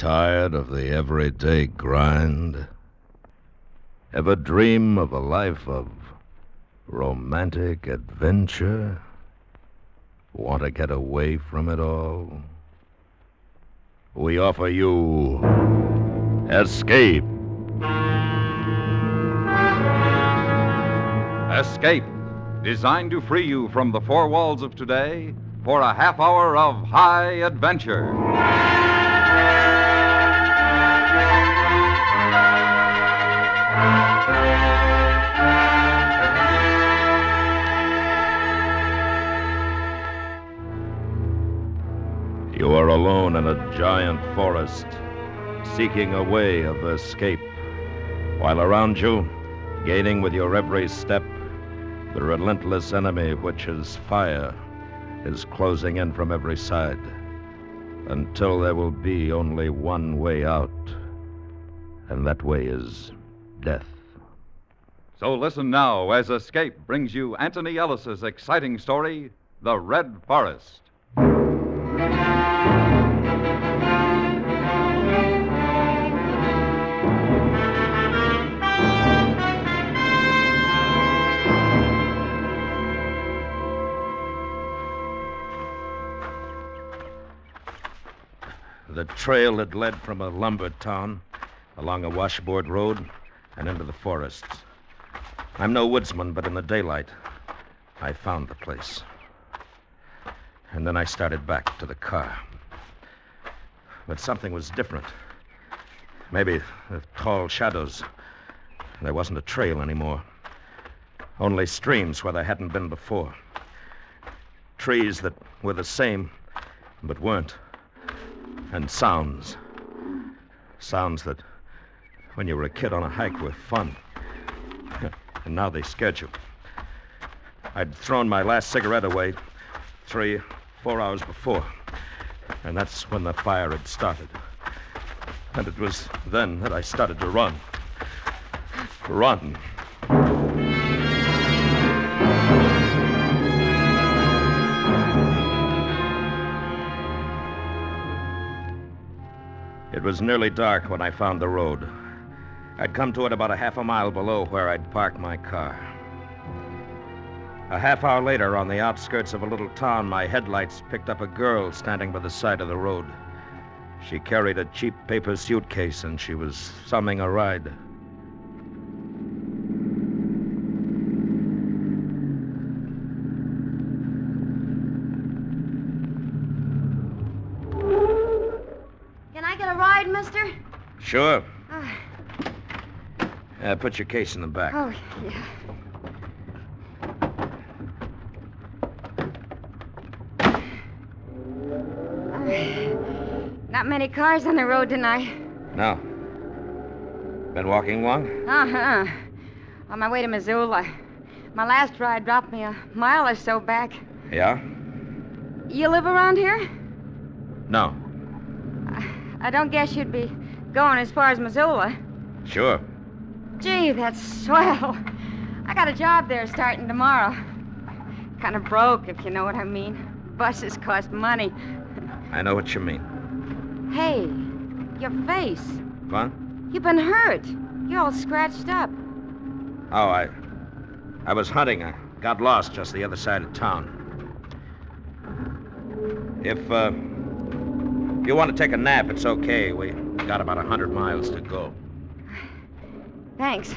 Tired of the everyday grind? Ever dream of a life of romantic adventure? Want to get away from it all? We offer you Escape. Escape, designed to free you from the four walls of today for a half hour of high adventure. You are alone in a giant forest, seeking a way of escape, while around you, gaining with your every step, the relentless enemy, which is fire, is closing in from every side, until there will be only one way out, and that way is death. So listen now as Escape brings you Anthony Ellis's exciting story, The Red Forest. The trail had led from a lumber town along a washboard road and into the forests. I'm no woodsman, but in the daylight, I found the place. And then I started back to the car. But something was different. Maybe the tall shadows. There wasn't a trail anymore. Only streams where there hadn't been before. Trees that were the same, but weren't. And sounds. Sounds that, when you were a kid on a hike, were fun. And now they scared you. I'd thrown my last cigarette away 3-4 hours before. And that's when the fire had started. And it was then that I started to run. Run. It was nearly dark when I found the road. I'd come to it about a half a mile below where I'd parked my car. A half hour later, on the outskirts of a little town, my headlights picked up a girl standing by the side of the road. She carried a cheap paper suitcase, and she was summing a ride. Can I get a ride, mister? Sure. Put your case in the back. Oh, yeah. Not many cars on the road tonight. No. Been walking long? Uh-huh. On my way to Missoula. My last ride dropped me a mile or so back. Yeah? You live around here? No. I don't guess you'd be going as far as Missoula. Sure. Gee, that's swell. I got a job there starting tomorrow. Kind of broke, if you know what I mean. Buses cost money. I know what you mean. Hey, your face. What? You've been hurt. You're all scratched up. Oh, I was hunting. I got lost just the other side of town. If you want to take a nap, it's okay. We got about 100 miles to go. Thanks.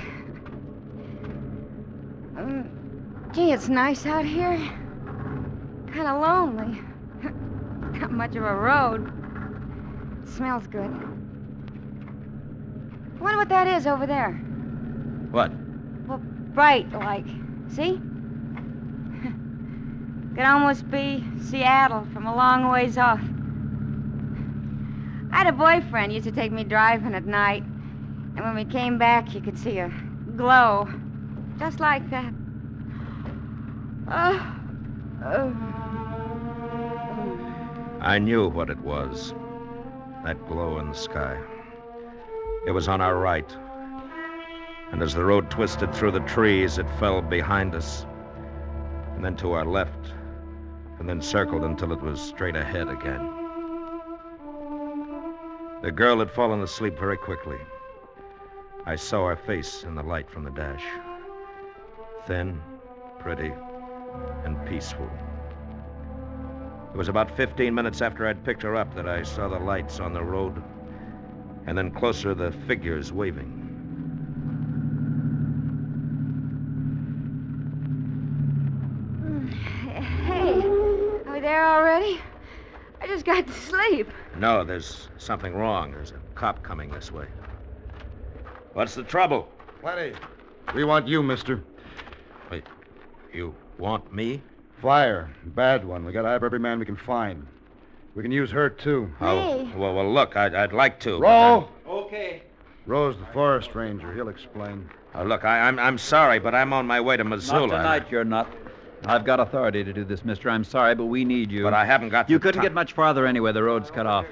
Gee, it's nice out here. Kind of lonely. Not much of a road. Smells good. I wonder what that is over there. What? Well, bright, like. See? Could almost be Seattle from a long ways off. I had a boyfriend used to take me driving at night. And when we came back, you could see a glow. Just like that. I knew what it was. That glow in the sky. It was on our right. And as the road twisted through the trees, it fell behind us. And then to our left. And then circled until it was straight ahead again. The girl had fallen asleep very quickly. I saw her face in the light from the dash. Thin, pretty, and peaceful. It was about 15 minutes after I'd picked her up that I saw the lights on the road, and then closer the figures waving. Hey, are we there already? I just got to sleep. No, there's something wrong. There's a cop coming this way. What's the trouble? Plenty. We want you, mister. Wait, you want me? Flyer. Bad one. We gotta have every man we can find. We can use her, too. Hey. Well, look, I'd like to. Roll! Okay. Rowe's the forest ranger. He'll explain. Look, I'm sorry, but I'm on my way to Missoula. Not tonight, you're not. I've got authority to do this, mister. I'm sorry, but we need you. But I haven't got You the couldn't ti- get much farther anyway. The road's cut off.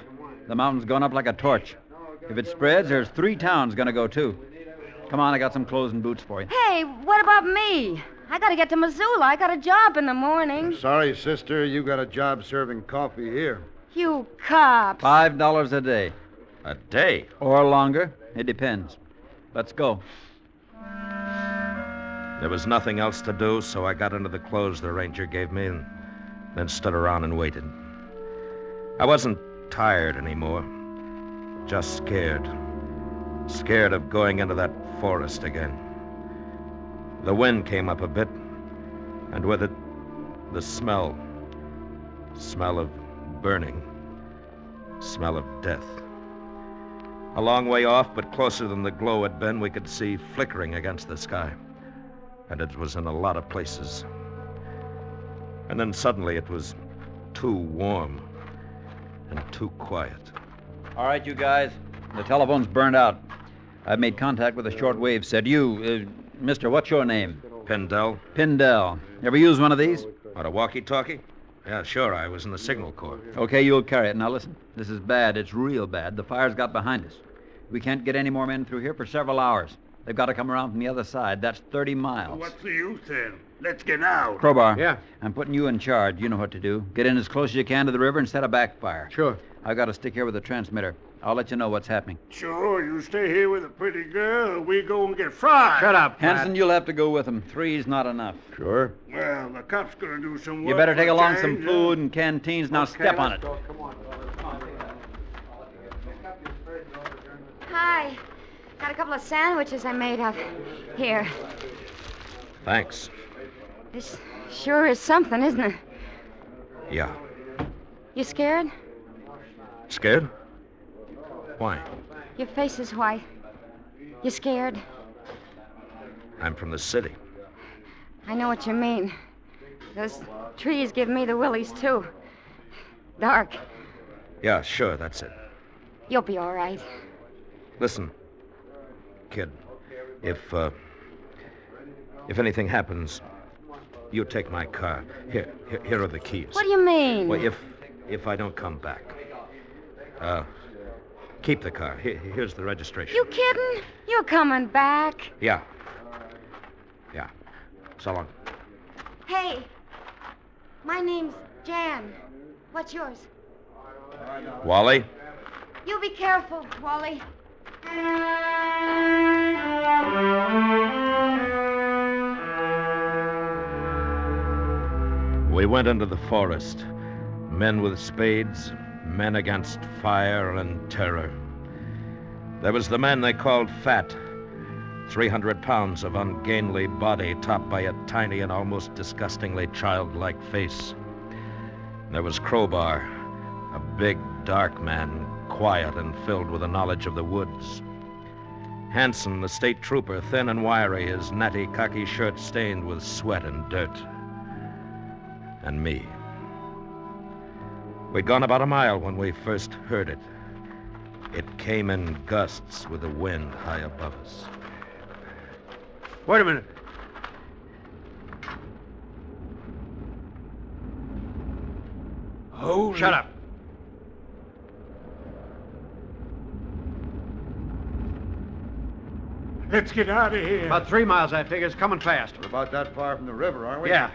The mountain's gone up like a torch. If it spreads, there's 3 towns gonna go, too. Come on, I got some clothes and boots for you. Hey, what about me? I gotta get to Missoula. I got a job in the morning. Sorry, sister. You got a job serving coffee here. You cops. $5 a day. A day? Or longer. It depends. Let's go. There was nothing else to do, so I got into the clothes the ranger gave me and then stood around and waited. I wasn't tired anymore, just scared. Scared of going into that forest again. The wind came up a bit, and with it, the smell. Smell of burning. Smell of death. A long way off, but closer than the glow had been, we could see flickering against the sky. And it was in a lot of places. And then suddenly it was too warm and too quiet. All right, you guys. The telephone's burned out. I've made contact with a shortwave set. Mister, what's your name? Pindell? Pindell. Ever use one of these? What, a walkie-talkie? Yeah, sure. I was in the signal corps. Okay, you'll carry it. Now listen, this is bad. It's real bad. The fire's got behind us. We can't get any more men through here for several hours. They've got to come around from the other side. That's 30 miles. What's the use then? Let's get out. Crowbar. Yeah. I'm putting you in charge. You know what to do. Get in as close as you can to the river and set a backfire. Sure. I've got to stick here with the transmitter. I'll let you know what's happening. Sure, you stay here with a pretty girl, or we go and get fried. Shut up, Hanson, you'll have to go with them. 3's not enough. Sure. Well, the cop's gonna do some work. You better take for a along some change, food and canteens. Now step on it. Hi. Got a couple of sandwiches I made up. Here. Thanks. This sure is something, isn't it? Yeah. You scared? Scared? Why? Your face is white. You scared? I'm from the city. I know what you mean. Those trees give me the willies, too. Dark. Yeah, sure, that's it. You'll be all right. Listen, kid, if anything happens, you take my car. Here are the keys. What do you mean? Well, if I don't come back, keep the car. Here's the registration. You kidding? You're coming back. Yeah. So long. Hey, my name's Jan. What's yours? Wally? You be careful, Wally. We went into the forest. Men with spades, men against fire and terror. There was the man they called Fat. 300 pounds of ungainly body topped by a tiny and almost disgustingly childlike face. There was Crowbar, a big, dark man, quiet and filled with a knowledge of the woods. Hanson, the state trooper, thin and wiry, his natty khaki shirt stained with sweat and dirt. And me. We'd gone about a mile when we first heard it. It came in gusts with the wind high above us. Wait a minute. Holy... Shut up. Let's get out of here. About 3 miles, I figure. It's coming fast. We're about that far from the river, aren't we? Yeah,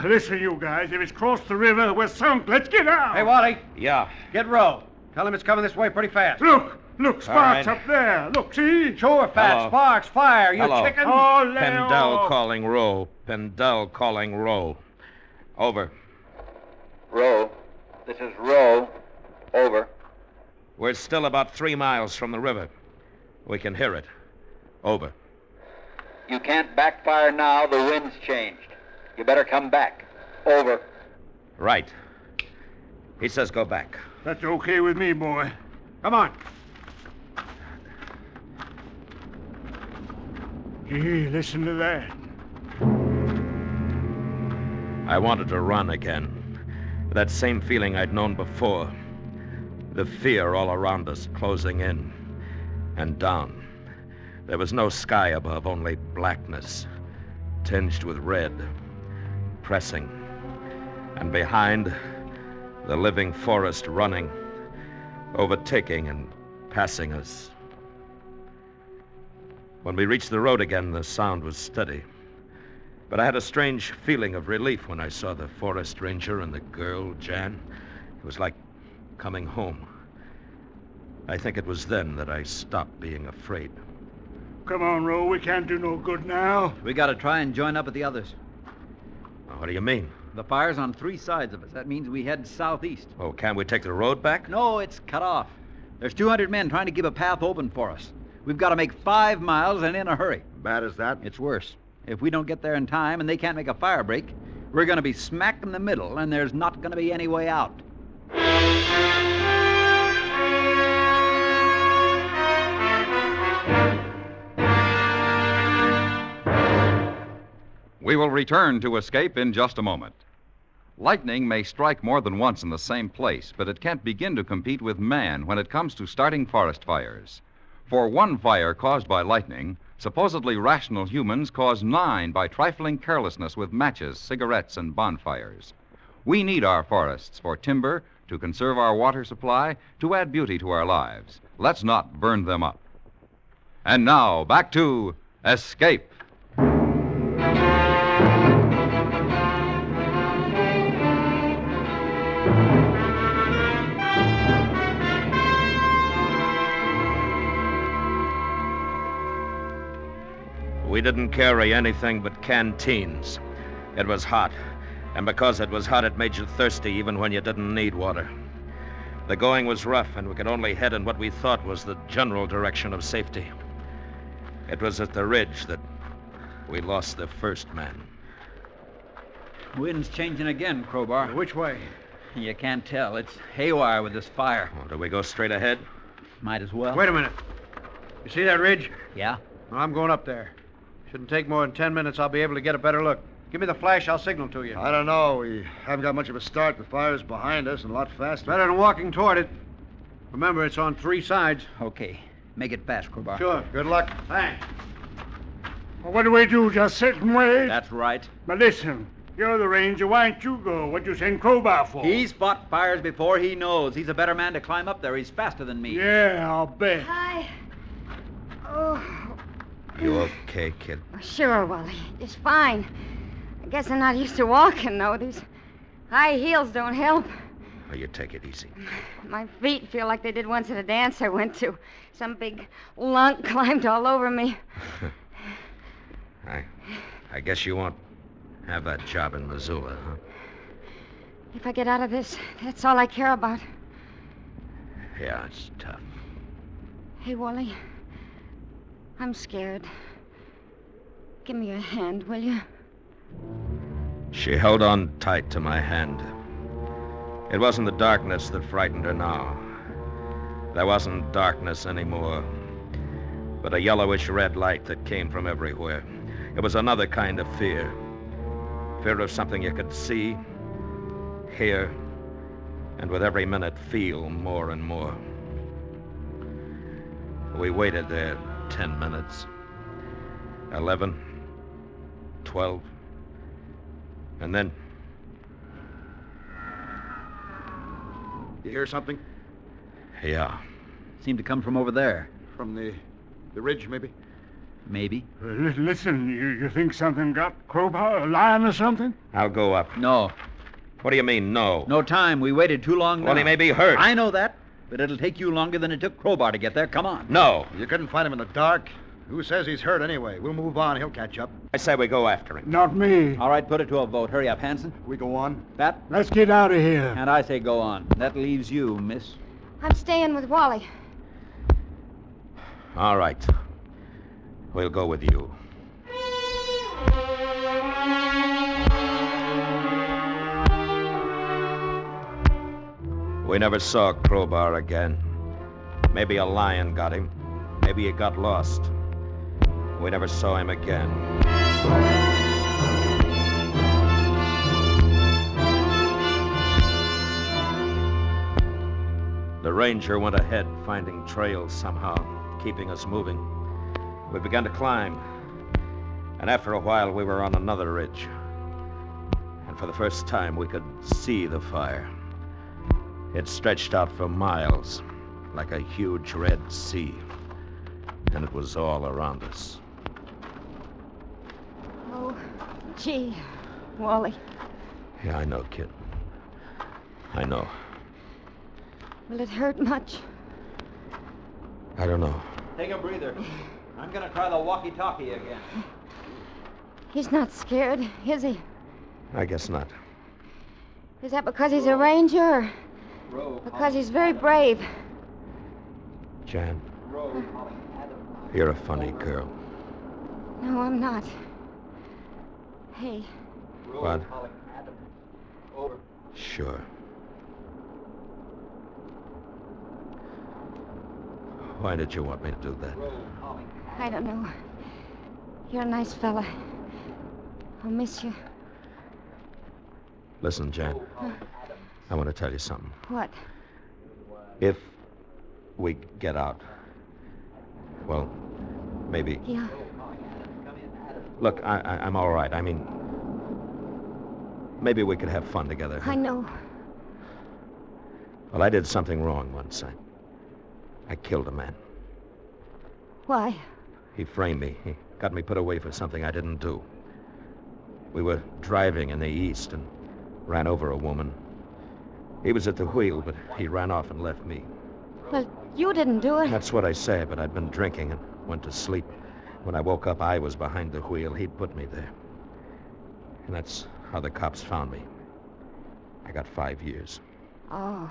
listen, you guys. If it's crossed the river, we're sunk. Let's get out. Hey, Wally, Yeah. get Rowe. Tell him it's coming this way pretty fast. Look, Look, Sparks All right. up there. Look, see? Sure, Fat. Hello. Sparks, fire. You Hello. chicken? Oh, lay Pendel off. calling roll. Pendel calling roll. Over. Row. This is Row. Over. We're still about 3 miles from the river. We can hear it. Over. You can't backfire now. The wind's changed. You better come back. Over. Right. He says go back. That's okay with me, boy. Come on. Hey, listen to that. I wanted to run again. That same feeling I'd known before. The fear all around us, closing in and down. There was no sky above, only blackness, tinged with red, pressing. And behind, the living forest running, overtaking and passing us. When we reached the road again, the sound was steady. But I had a strange feeling of relief when I saw the forest ranger and the girl, Jan. It was like coming home. I think it was then that I stopped being afraid. Come on, Ro. We can't do no good now. We got to try and join up with the others. What do you mean? The fire's on 3 sides of us. That means we head southeast. Oh, can't we take the road back? No, it's cut off. There's 200 men trying to keep a path open for us. We've got to make 5 miles and in a hurry. Bad as that? It's worse. If we don't get there in time and they can't make a fire break, we're going to be smack in the middle, and there's not going to be any way out. We will return to Escape in just a moment. Lightning may strike more than once in the same place, but it can't begin to compete with man when it comes to starting forest fires. For one fire caused by lightning, supposedly rational humans cause 9 by trifling carelessness with matches, cigarettes, and bonfires. We need our forests for timber, to conserve our water supply, to add beauty to our lives. Let's not burn them up. And now, back to Escape. We didn't carry anything but canteens. It was hot, and because it was hot, it made you thirsty even when you didn't need water. The going was rough, and we could only head in what we thought was the general direction of safety. It was at the ridge that we lost the first man. Wind's changing again, Crowbar. Which way? You can't tell. It's haywire with this fire. Oh, do we go straight ahead? Might as well. Wait a minute. You see that ridge? Yeah? Well, I'm going up there. Shouldn't take more than 10 minutes. I'll be able to get a better look. Give me the flash. I'll signal to you. I don't know. We haven't got much of a start. The fire's behind us and a lot faster. Better than walking toward it. Remember, it's on 3 sides. Okay. Make it fast, Crowbar. Sure. Good luck. Thanks. Well, what do we do? Just sit and wait? That's right. But listen, you're the ranger. Why don't you go? What you send Crowbar for? He's fought fires before. He knows. He's a better man to climb up there. He's faster than me. Yeah, I'll bet. Hi. Oh, You okay, kid? sure, Wally. Just fine. I guess I'm not used to walking, though. These high heels don't help. Oh, you take it easy. My feet feel like they did once at a dance I went to. Some big lunk climbed all over me. I guess you won't have that job in Missoula, huh? If I get out of this, that's all I care about. Yeah, it's tough. Hey, Wally. I'm scared. Give me your hand, will you? She held on tight to my hand. It wasn't the darkness that frightened her now. There wasn't darkness anymore, but a yellowish red light that came from everywhere. It was another kind of fear. Fear of something you could see, hear, and with every minute feel more and more. We waited there 10 minutes, 11, 12, and then... You hear something? Yeah. Seemed to come from over there. From the ridge, maybe? Maybe. Listen, you think something got Crowbar, a lion or something? I'll go up. No. What do you mean, no? No time. We waited too long now. Well, he may be hurt. I know that. But it'll take you longer than it took Crowbar to get there. Come on. No. You couldn't find him in the dark. Who says he's hurt anyway? We'll move on. He'll catch up. I say we go after him. Not me. All right, put it to a vote. Hurry up, Hanson. We go on. Pat? Let's get out of here. And I say go on. That leaves you, miss. I'm staying with Wally. All right. We'll go with you. We never saw Crowbar again. Maybe a lion got him. Maybe he got lost. We never saw him again. The ranger went ahead, finding trails somehow, keeping us moving. We began to climb. And after a while, we were on another ridge. And for the first time, we could see the fire. It stretched out for miles, like a huge red sea. And it was all around us. Oh, gee, Wally. Yeah, I know, kid. I know. Will it hurt much? I don't know. Take a breather. I'm going to try the walkie-talkie again. He's not scared, is he? I guess not. Is that because he's a ranger or because he's very brave? Jan, you're a funny girl. No, I'm not. Hey, What? Sure. Why did you want me to do that? I don't know. You're a nice fella. I'll miss you. Listen, Jan. I want to tell you something. What? If we get out, well, maybe. Yeah. Look, I'm all right. I mean, maybe we could have fun together. I know. Well, I did something wrong once. I killed a man. Why? He framed me. He got me put away for something I didn't do. We were driving in the east and ran over a woman. He was at the wheel, but he ran off and left me. Well, you didn't do it. That's what I say, but I'd been drinking and went to sleep. When I woke up, I was behind the wheel. He'd put me there. And that's how the cops found me. I got 5 years. Oh,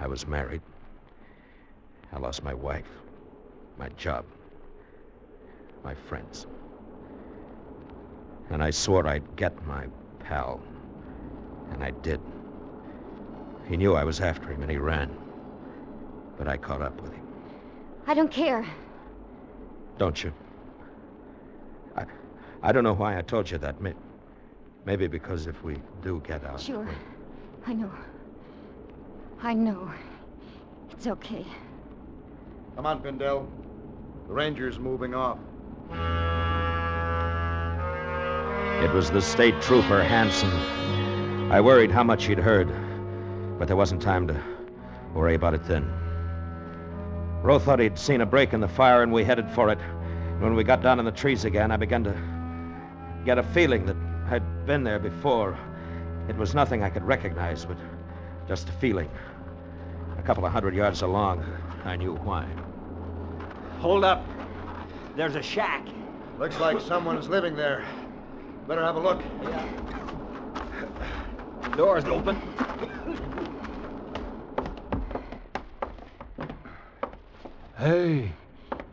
I was married. I lost my wife, my job, my friends. And I swore I'd get my pal. And I did. He knew I was after him and he ran. But I caught up with him. I don't care. Don't you? I don't know why I told you that. Maybe because if we do get out... Sure. I know. I know. It's okay. Come on, Pindell. The ranger's moving off. It was the state trooper, Hanson. I worried how much he'd heard, but there wasn't time to worry about it then. Rowe thought he'd seen a break in the fire, and we headed for it. When we got down in the trees again, I began to get a feeling that I'd been there before. It was nothing I could recognize, but just a feeling. A couple of 100 yards along, I knew why. Hold up. There's a shack. Looks like someone's living there. Better have a look. The door's open. Hey.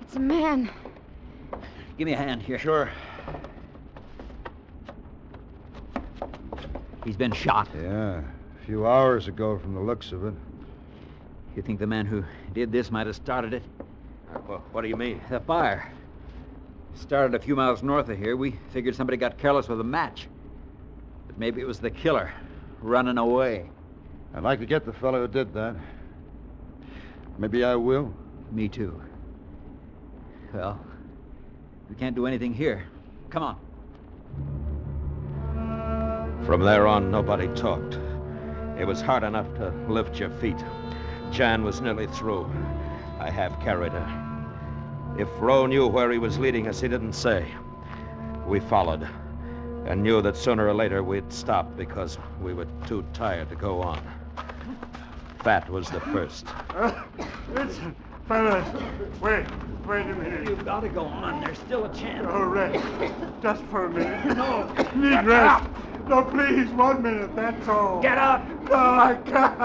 It's a man. Give me a hand here. Sure. He's been shot. Yeah, a few hours ago from the looks of it. You think the man who did this might have started it? Well, what do you mean? The fire. Started a few miles north of here. We figured somebody got careless with a match. But maybe it was the killer running away. I'd like to get the fellow who did that. Maybe I will. Me too. Well, we can't do anything here. Come on. From there on, nobody talked. It was hard enough to lift your feet. Jan was nearly through. I half carried her. If Rowe knew where he was leading us, he didn't say. We followed and knew that sooner or later we'd stop because we were too tired to go on. Fat was the first. Listen, fellas. Wait a minute. You've got to go on. There's still a chance. Oh, rest. Just for a minute. No. Need rest. No, please, 1 minute, that's all. Get up. No, I can't.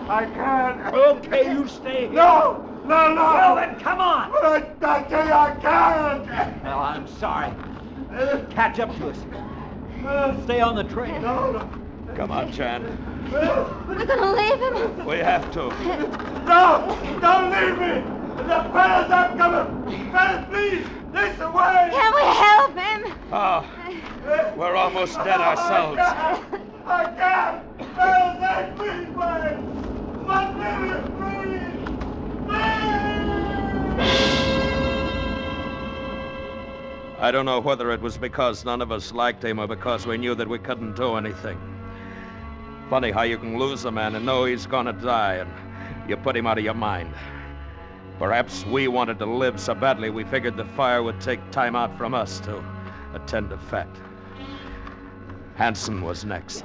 I can't. Okay, you stay here. No. Well, then come on. But I tell you, I can't. Well, I'm sorry. Catch up to us. Stay on the train. No. Come on, Jan. We're gonna leave him. We have to. No, don't leave me. The fellas are coming. Fellas, please, this way. Can we help him? Oh, we're almost dead ourselves. I can't. Fellas, please, wait. 1 minute, please. I don't know whether it was because none of us liked him or because we knew that we couldn't do anything. Funny how you can lose a man and know he's gonna die, and you put him out of your mind. Perhaps we wanted to live so badly we figured the fire would take time out from us to attend to Fat. Hanson was next.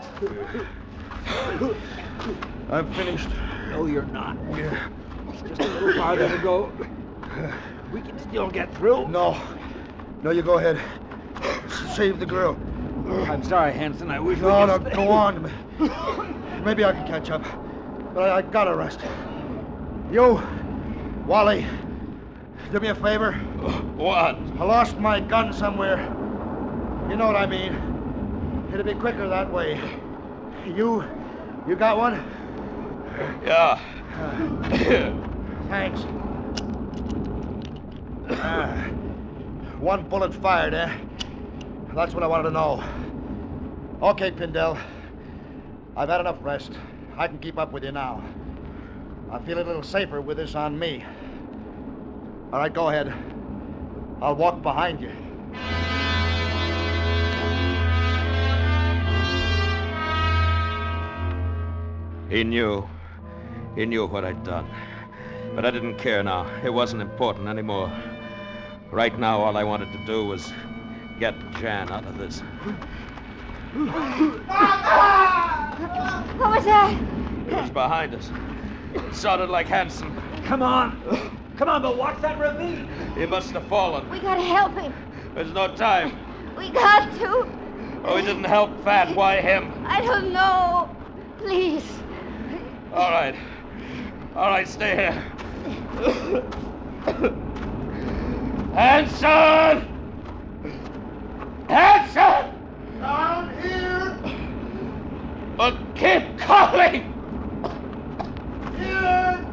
I'm finished. No, you're not. It's just a little farther to go. We can still get through. No, you go ahead. Save the girl. I'm sorry, Hanson. I wish we No, could stay. go on. Maybe I can catch up. But I gotta rest. You, Wally, do me a favor. What? I lost my gun somewhere. You know what I mean. It'll be quicker that way. You got one? Yeah. Thanks. One bullet fired, eh? That's what I wanted to know. Okay, Pindell. I've had enough rest. I can keep up with you now. I feel a little safer with this on me. All right, go ahead. I'll walk behind you. He knew what I'd done. But I didn't care now. It wasn't important anymore. Right now, all I wanted to do was get Jan out of this. What was that? It was behind us. It sounded like Hanson. Come on, but watch that ravine. He must have fallen. We gotta help him. There's no time. We got to. Oh, he didn't help Fat. Why him? I don't know. Please. All right, stay here. Hanson! Down here. But keep calling! Here.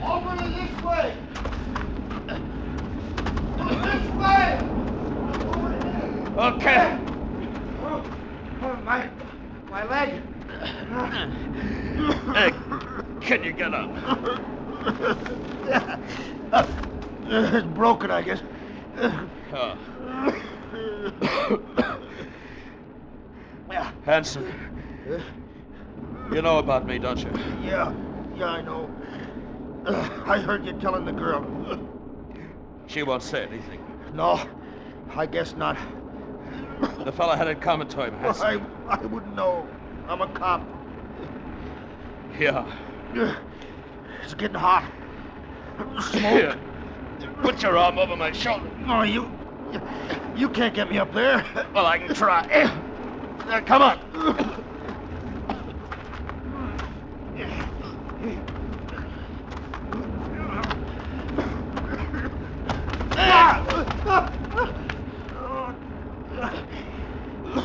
Over to this way. This way. Over here. Okay. Oh, my leg. Hey, can you get up? It's broken, I guess. Oh. Hanson, you know about me, don't you? Yeah, I know. I heard you telling the girl. She won't say anything. No, I guess not. The fella had it coming to him, Hanson. I wouldn't know. I'm a cop. Yeah. It's getting hot. Smoke. Here. Put your arm over my shoulder. No, you can't get me up there. Well, I can try. Come on.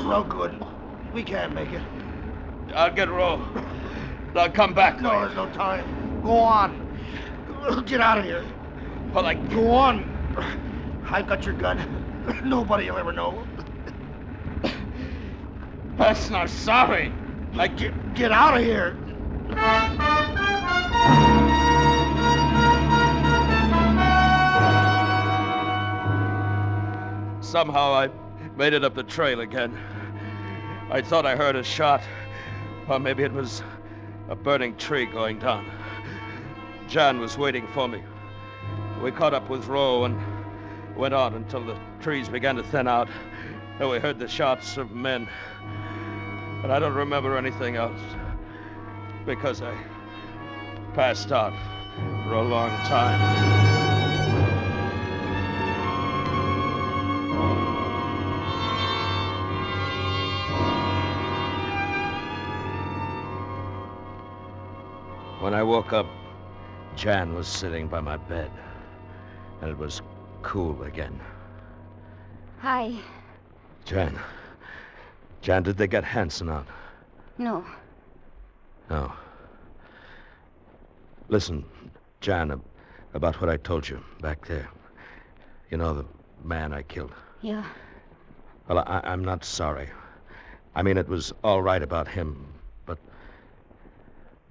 No good. We can't make it. I'll get Roe. I'll come back. No, there's no time. Go on. Get out of here. Well, Go on. I've got your gun. Nobody will ever know. That's not sorry. Get out of here. Somehow I made it up the trail again. I thought I heard a shot. Or maybe it was a burning tree going down. Jan was waiting for me. We caught up with Roe and went on until the trees began to thin out. And we heard the shots of men. And I don't remember anything else. Because I passed out for a long time. When I woke up, Jan was sitting by my bed, and it was cool again. Hi. Jan, did they get Hanson out? No. No. Listen, Jan, about what I told you back there. You know, the man I killed. Yeah. Well, I'm not sorry. I mean, it was all right about him, but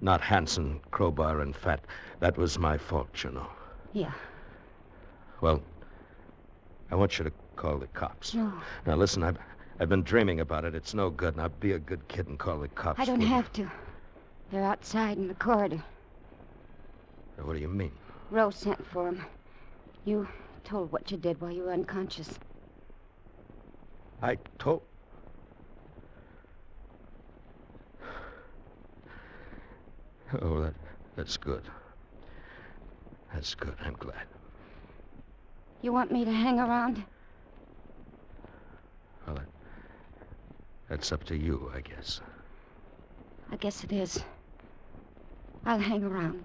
not Hanson, Crowbar, and Fat. That was my fault, you know. Yeah. Well, I want you to call the cops. No. Now, listen, I've been dreaming about it. It's no good. Now, be a good kid and call the cops. I don't will you? have to. They're outside in the corridor. What do you mean? Rose sent for him. You told what you did while you were unconscious. I told... Oh, that's good. That's good. I'm glad. You want me to hang around? Well, that's up to you, I guess. I guess it is. I'll hang around.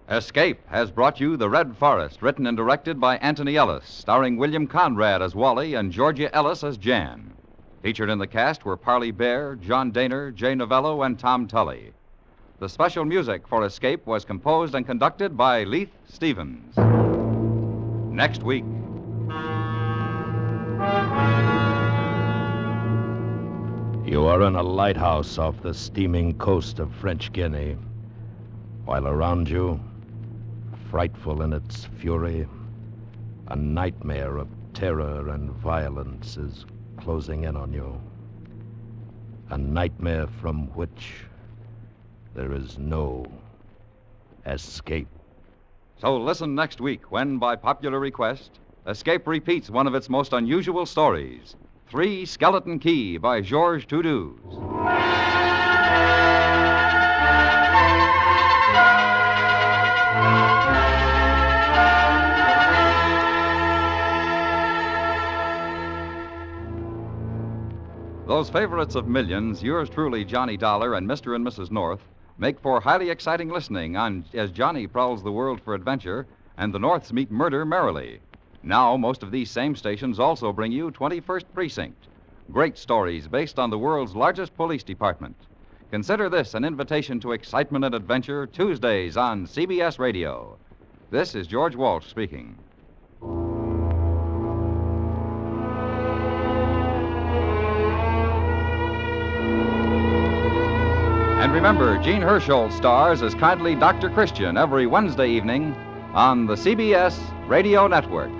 Escape has brought you The Red Forest, written and directed by Anthony Ellis, starring William Conrad as Wally and Georgia Ellis as Jan. Featured in the cast were Parley Bear, John Daner, Jay Novello, and Tom Tully. The special music for Escape was composed and conducted by Leith Stevens. Next week. You are in a lighthouse off the steaming coast of French Guiana, while around you, frightful in its fury, a nightmare of terror and violence is closing in on you. A nightmare from which there is no escape. So listen next week when, by popular request, Escape repeats one of its most unusual stories, Three Skeleton Key by Georges Toudoux. Those favorites of millions, yours truly, Johnny Dollar, and Mr. and Mrs. North, make for highly exciting listening as Johnny prowls the world for adventure and the Norths meet murder merrily. Now, most of these same stations also bring you 21st Precinct, great stories based on the world's largest police department. Consider this an invitation to excitement and adventure Tuesdays on CBS Radio. This is George Walsh speaking. And remember, Gene Herschel stars as kindly Dr. Christian every Wednesday evening on the CBS Radio Network.